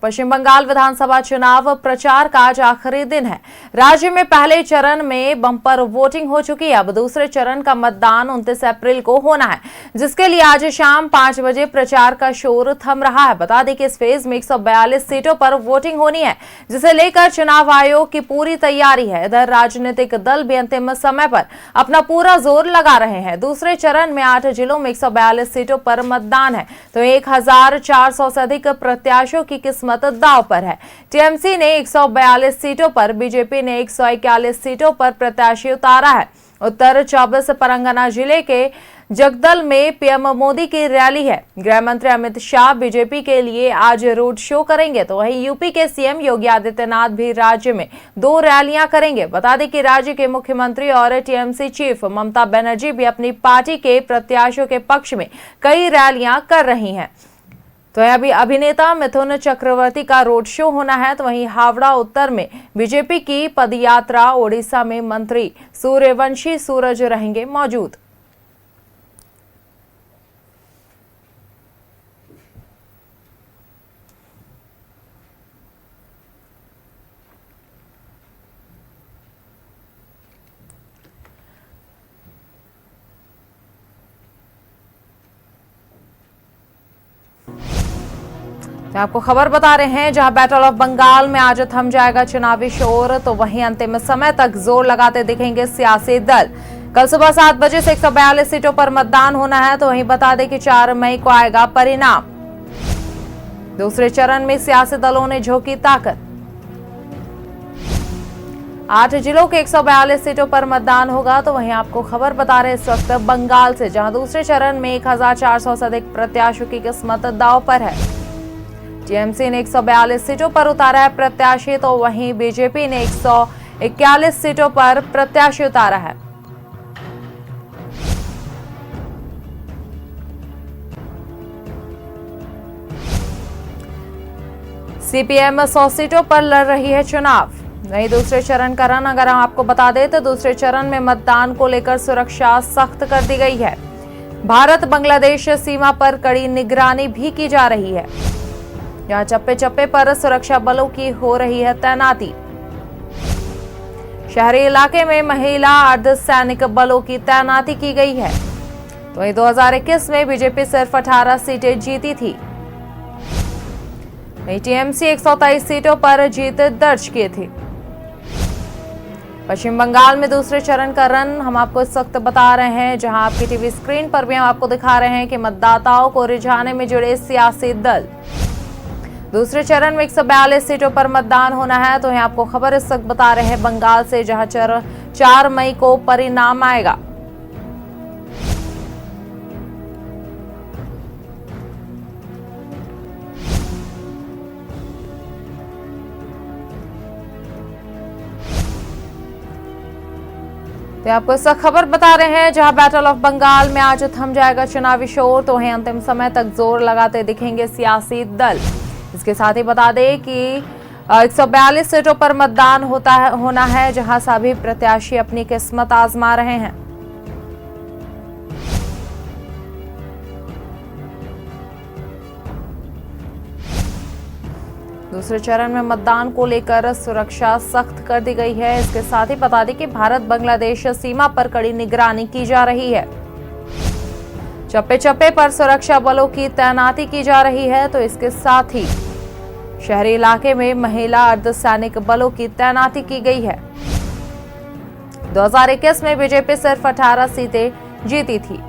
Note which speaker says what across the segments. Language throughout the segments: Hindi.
Speaker 1: पश्चिम बंगाल विधानसभा चुनाव प्रचार का आज आखिरी दिन है। राज्य में पहले चरण में बम्पर वोटिंग हो चुकी है। अब दूसरे चरण का मतदान 29 अप्रैल को होना है, जिसके लिए आज शाम 5 बजे प्रचार का शोर थम रहा है। बता दें कि इस फेज में 142 सीटों पर वोटिंग होनी है, जिसे लेकर चुनाव आयोग की पूरी तैयारी है। इधर राजनीतिक दल भी अंतिम समय पर अपना पूरा जोर लगा रहे हैं। दूसरे चरण में 8 जिलों में 142 सीटों पर मतदान है, तो 1400 से अधिक प्रत्याशियों की किस्मत दांव पर है। टीएमसी ने 142 सीटों पर, बीजेपी ने 141 सीटों पर प्रत्याशी उतारा है। उत्तर 24 परगना जिले के जगदल में पीएम मोदी की रैली है। गृह मंत्री अमित शाह बीजेपी के लिए आज रोड शो करेंगे, तो वहीं यूपी के सीएम योगी आदित्यनाथ भी राज्य में 2 रैलियां करेंगे। बता दें कि राज्य के मुख्यमंत्री और टीएमसी चीफ ममता बनर्जी भी अपनी पार्टी के प्रत्याशियों के पक्ष में कई रैलियां कर रही हैं। तो अभी अभिनेता मिथुन चक्रवर्ती का रोड शो होना है, तो वहीं हावड़ा उत्तर में बीजेपी की पदयात्रा, ओडिशा में मंत्री सूर्यवंशी सूरज रहेंगे मौजूद। तो आपको खबर बता रहे हैं, जहां बैटल ऑफ बंगाल में आज थम जाएगा चुनावी शोर, तो वहीं अंतिम समय तक जोर लगाते दिखेंगे सियासी दल। कल सुबह 7 बजे से 142 सीटों पर मतदान होना है, तो वहीं बता दें कि 4 मई को आएगा परिणाम। दूसरे चरण में सियासी दलों ने झोंकी ताकत। 8 जिलों के 142 सीटों पर मतदान होगा, तो वहीं आपको खबर बता रहे इस वक्त बंगाल से, जहां दूसरे चरण में 1400 से अधिक प्रत्याशियों की किस्मत दांव पर है। टीएमसी ने 142 सीटों पर उतारा है प्रत्याशी, तो वहीं बीजेपी ने 141 सीटों पर प्रत्याशी उतारा है। सीपीएम 100 सीटों पर लड़ रही है चुनाव। वहीं दूसरे चरण का रन अगर हम आपको बता दें, तो दूसरे चरण में मतदान को लेकर सुरक्षा सख्त कर दी गई है। भारत बांग्लादेश सीमा पर कड़ी निगरानी भी की जा रही है। यहाँ चप्पे चप्पे पर सुरक्षा बलों की हो रही है तैनाती। शहरी इलाके में महिला अर्धसैनिक बलों की तैनाती की गई है। तो वहीं 2021 में बीजेपी सिर्फ 18 सीटें जीती थी। वहीं टीएमसी 123 सीटों पर जीत दर्ज किए थे। पश्चिम बंगाल में दूसरे चरण का रन हम आपको इस वक्त बता रहे हैं, जहां आपकी टीवी स्क्रीन पर भी हम आपको दिखा रहे हैं कि मतदाताओं को रिझाने में जुड़े सियासी दल। दूसरे चरण में 142 सीटों पर मतदान होना है, तो यहाँ आपको खबर इस वक्त बता रहे हैं बंगाल से, जहां 4 मई को परिणाम आएगा। तो आपको इस वक्त खबर बता रहे हैं, जहां बैटल ऑफ बंगाल में आज थम जाएगा चुनावी शोर, तो वहीं अंतिम समय तक जोर लगाते दिखेंगे सियासी दल। इसके साथ ही बता दें कि 142 सीटों पर मतदान होना है, जहां सभी प्रत्याशी अपनी किस्मत आजमा रहे हैं। दूसरे चरण में मतदान को लेकर सुरक्षा सख्त कर दी गई है। इसके साथ ही बता दें कि भारत बांग्लादेश सीमा पर कड़ी निगरानी की जा रही है। चप्पे चप्पे पर सुरक्षा बलों की तैनाती की जा रही है, तो इसके साथ ही शहरी इलाके में महिला अर्धसैनिक बलों की तैनाती की गई है। 2021 में बीजेपी सिर्फ 18 सीटें जीती थी,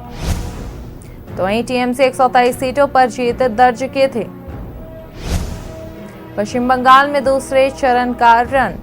Speaker 1: तो वहीं टीएमसी 123 सीटों पर जीत दर्ज किए थे। पश्चिम बंगाल में दूसरे चरण का रन।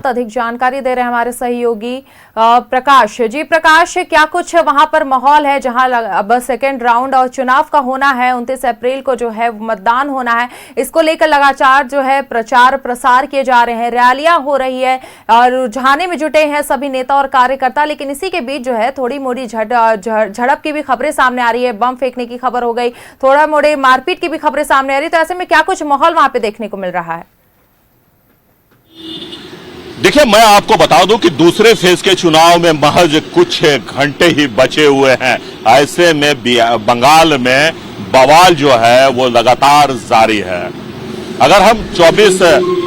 Speaker 1: अधिक जानकारी दे रहे हैं हमारे सहयोगी प्रकाश। जी प्रकाश, क्या कुछ वहां पर माहौल है जहां अब सेकेंड राउंड और चुनाव का होना है, 29 अप्रैल को जो है मतदान होना है, इसको लेकर लगातार जो है प्रचार प्रसार किए जा रहे हैं, रैलियां हो रही है और रुझाने में जुटे हैं सभी नेता और कार्यकर्ता। लेकिन इसी के बीच जो है थोड़ी मोड़ी झड़प की भी खबरें सामने आ रही है, बम फेंकने की खबर हो गई, थोड़ा मोड़े मारपीट की भी खबरें सामने आ रही है। तो ऐसे में क्या कुछ माहौल वहां पे देखने को मिल रहा है?
Speaker 2: देखिए, मैं आपको बता दूं कि दूसरे फेज के चुनाव में महज कुछ घंटे ही बचे हुए हैं। ऐसे में बंगाल में बवाल जो है वो लगातार जारी है। अगर हम 24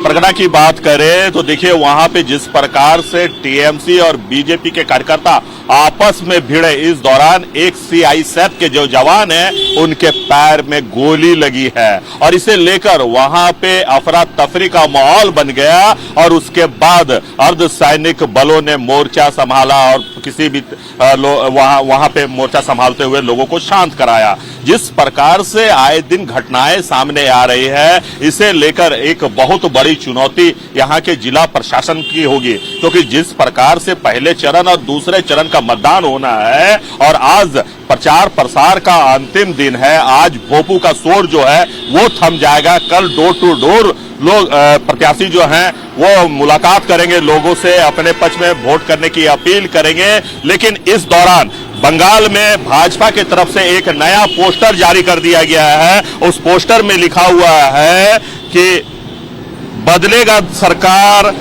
Speaker 2: परगना की बात करें तो देखिए वहां पे जिस प्रकार से टीएमसी और बीजेपी के कार्यकर्ता आपस में भिड़े, इस दौरान एक सीआईएसएफ के जो जवान हैं उनके पैर में गोली लगी है और इसे लेकर वहां पे अफरा तफरी का माहौल बन गया और उसके बाद अर्धसैनिक बलों ने मोर्चा संभाला और किसी भी वहां पे मोर्चा संभालते हुए लोगों को शांत कराया। जिस प्रकार से आए दिन घटनाएं सामने आ रही है, इसे लेकर एक बहुत बड़ी चुनौती यहां के जिला प्रशासन की होगी, क्योंकि जिस प्रकार से पहले चरण और दूसरे चरण का मतदान होना है और आज प्रचार प्रसार का अंतिम दिन है, आज भोपू का शोर जो है वो थम जाएगा। कल डोर टू डोर लोग प्रत्याशी जो हैं वो मुलाकात करेंगे लोगों से, अपने पक्ष में वोट करने की अपील करेंगे। लेकिन इस दौरान बंगाल में भाजपा की तरफ से एक नया पोस्टर जारी कर दिया गया है। उस पोस्टर में लिखा हुआ है कि बदलेगा सरकार,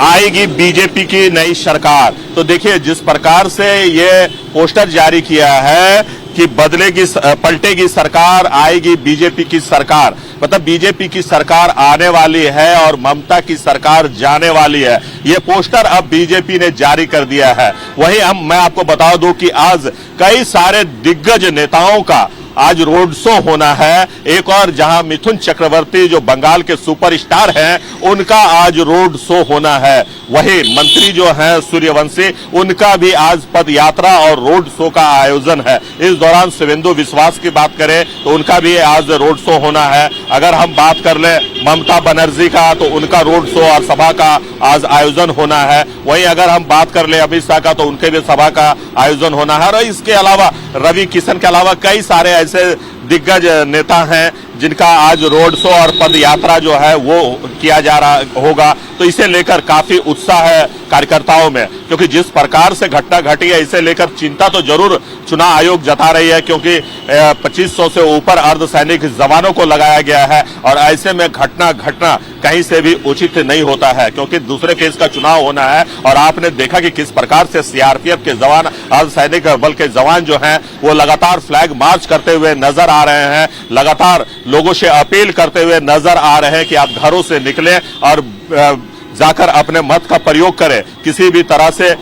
Speaker 2: आएगी बीजेपी की नई सरकार। तो देखिए जिस प्रकार से ये पोस्टर जारी किया है कि पलटेगी सरकार, आएगी बीजेपी की सरकार, मतलब बीजेपी की सरकार आने वाली है और ममता की सरकार जाने वाली है। ये पोस्टर अब बीजेपी ने जारी कर दिया है। वहीं मैं आपको बता दूं कि आज कई सारे दिग्गज नेताओं का आज रोड शो होना है। एक और जहां मिथुन चक्रवर्ती जो बंगाल के सुपरस्टार हैं उनका आज रोड शो होना है। वही मंत्री जो हैं सूर्यवंशी, उनका भी आज पद यात्रा और रोड शो का आयोजन है। इस दौरान शिवेंदु विश्वास की बात करें तो उनका भी आज रोड शो होना है। अगर हम बात कर ले ममता बनर्जी का तो उनका रोड शो और सभा का आज आयोजन होना है। वहीं अगर हम बात कर ले अमित शाह का तो उनके भी सभा का आयोजन होना है। और इसके अलावा रवि किशन के अलावा कई सारे ऐसे दिग्गज नेता हैं जिनका आज रोड शो और पद यात्रा जो है वो किया जा रहा होगा। तो इसे लेकर काफी उत्साह है कार्यकर्ताओं में, क्योंकि जिस प्रकार से घटना घटी है इसे लेकर चिंता तो जरूर चुनाव आयोग जता रही है, क्योंकि 2500 से ऊपर अर्धसैनिक जवानों को लगाया गया है और ऐसे में घटना कहीं से भी उचित नहीं होता है, क्योंकि दूसरे फेज का चुनाव होना है। और आपने देखा कि किस प्रकार से सीआरपीएफ के जवान, अर्धसैनिक बल के जवान जो हैं वो लगातार फ्लैग मार्च करते हुए नजर आ रहे हैं, लगातार लोगों से अपील करते हुए नजर आ रहे हैं कि आप घरों से निकलें और जाकर अपने मत का प्रयोग करें। किसी भी तरह से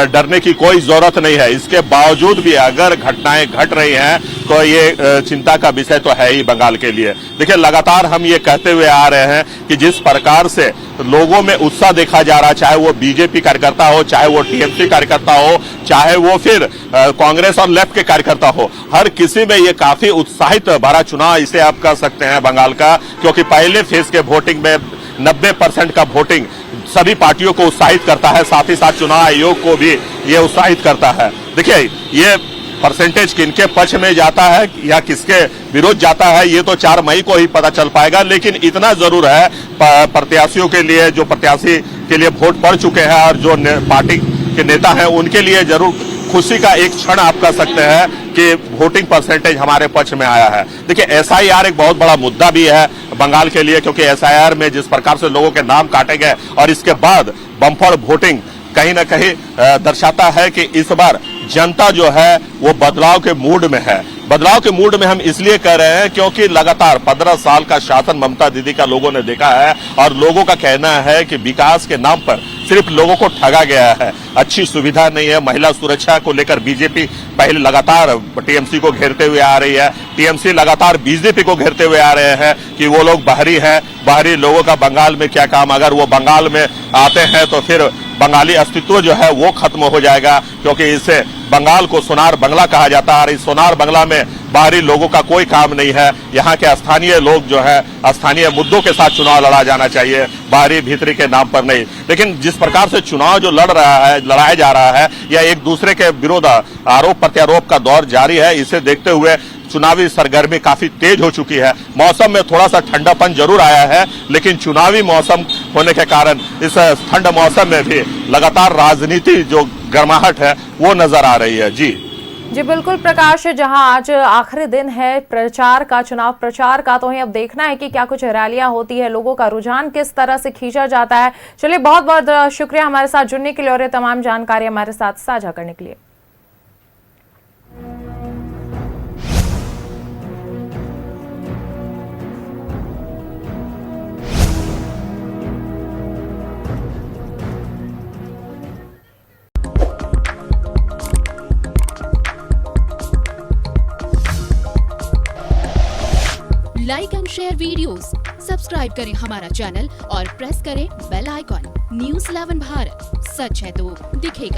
Speaker 2: डरने की कोई जरूरत नहीं है। इसके बावजूद भी अगर घटनाएं घट रही हैं तो ये चिंता का विषय तो है ही बंगाल के लिए। देखिए लगातार हम ये कहते हुए आ रहे हैं कि जिस प्रकार से लोगों में उत्साह देखा जा रहा, चाहे वो बीजेपी कार्यकर्ता हो, चाहे वो टीएमसी कार्यकर्ता हो, चाहे वो फिर कांग्रेस और लेफ्ट के कार्यकर्ता हो, हर किसी में ये काफी उत्साहित भरा चुनाव इसे आप कह सकते हैं बंगाल का, क्योंकि पहले फेज के वोटिंग में 90% का वोटिंग सभी पार्टियों को उत्साहित करता है, साथ ही साथ चुनाव आयोग को भी ये उत्साहित करता है। देखिए ये परसेंटेज किनके पक्ष में जाता है या किसके विरोध जाता है ये तो 4 मई को ही पता चल पाएगा। लेकिन इतना जरूर है प्रत्याशियों के लिए, जो प्रत्याशी के लिए वोट पड़ चुके हैं और जो पार्टी के नेता हैं उनके लिए जरूर खुशी का एक क्षण आप कह सकते हैं कि वोटिंग परसेंटेज हमारे पक्ष में आया है। देखिए एसआईआर एक बहुत बड़ा मुद्दा भी है बंगाल के लिए, क्योंकि एसआईआर में जिस प्रकार से लोगों के नाम काटे गए और इसके बाद बम्पर वोटिंग कहीं ना कहीं दर्शाता है कि इस बार जनता जो है वो बदलाव के मूड में है। बदलाव के मूड में हम इसलिए कह रहे हैं क्योंकि लगातार 15 साल का शासन ममता दीदी का लोगों ने देखा है और लोगों का कहना है कि विकास के नाम पर सिर्फ लोगों को ठगा गया है, अच्छी सुविधा नहीं है। महिला सुरक्षा को लेकर बीजेपी पहले लगातार टीएमसी को घेरते हुए आ रही है, टीएमसी लगातार बीजेपी को घेरते हुए आ रहे हैं कि वो लोग बाहरी हैं, बाहरी लोगों का बंगाल में क्या काम, अगर वो बंगाल में आते हैं तो फिर बंगाली अस्तित्व जो है वो खत्म हो जाएगा, क्योंकि इसे बंगाल को सोनार बंगला कहा जाता है और इस सोनार बंगला में बाहरी लोगों का कोई काम नहीं है। यहाँ के स्थानीय लोग जो है स्थानीय मुद्दों के साथ चुनाव लड़ा जाना चाहिए, बाहरी भीतरी के नाम पर नहीं। लेकिन जिस प्रकार से चुनाव जो लड़ाया जा रहा है या एक दूसरे के विरोध आरोप प्रत्यारोप का दौर जारी है, इसे देखते हुए चुनावी सरगर्मी काफी तेज हो चुकी है। मौसम में थोड़ा सा ठंडापन जरूर आया है, लेकिन चुनावी मौसम होने के कारण इस ठंड मौसम में भी लगातार राजनीति जो गर्माहट है वो नजर आ रही है। जी
Speaker 1: बिल्कुल प्रकाश, जहां आज आखिरी दिन है प्रचार का, चुनाव प्रचार का, तो अब देखना है कि क्या कुछ रैलियां होती है, लोगों का रुझान किस तरह से खींचा जाता है। चलिए, बहुत बहुत शुक्रिया हमारे साथ जुड़ने के लिए और ये तमाम जानकारी हमारे साथ साझा करने के लिए।
Speaker 3: Like and share videos, subscribe करें हमारा चैनल और प्रेस करें बेल आइकॉन। न्यूज़ 11 भारत, सच है तो दिखेगा।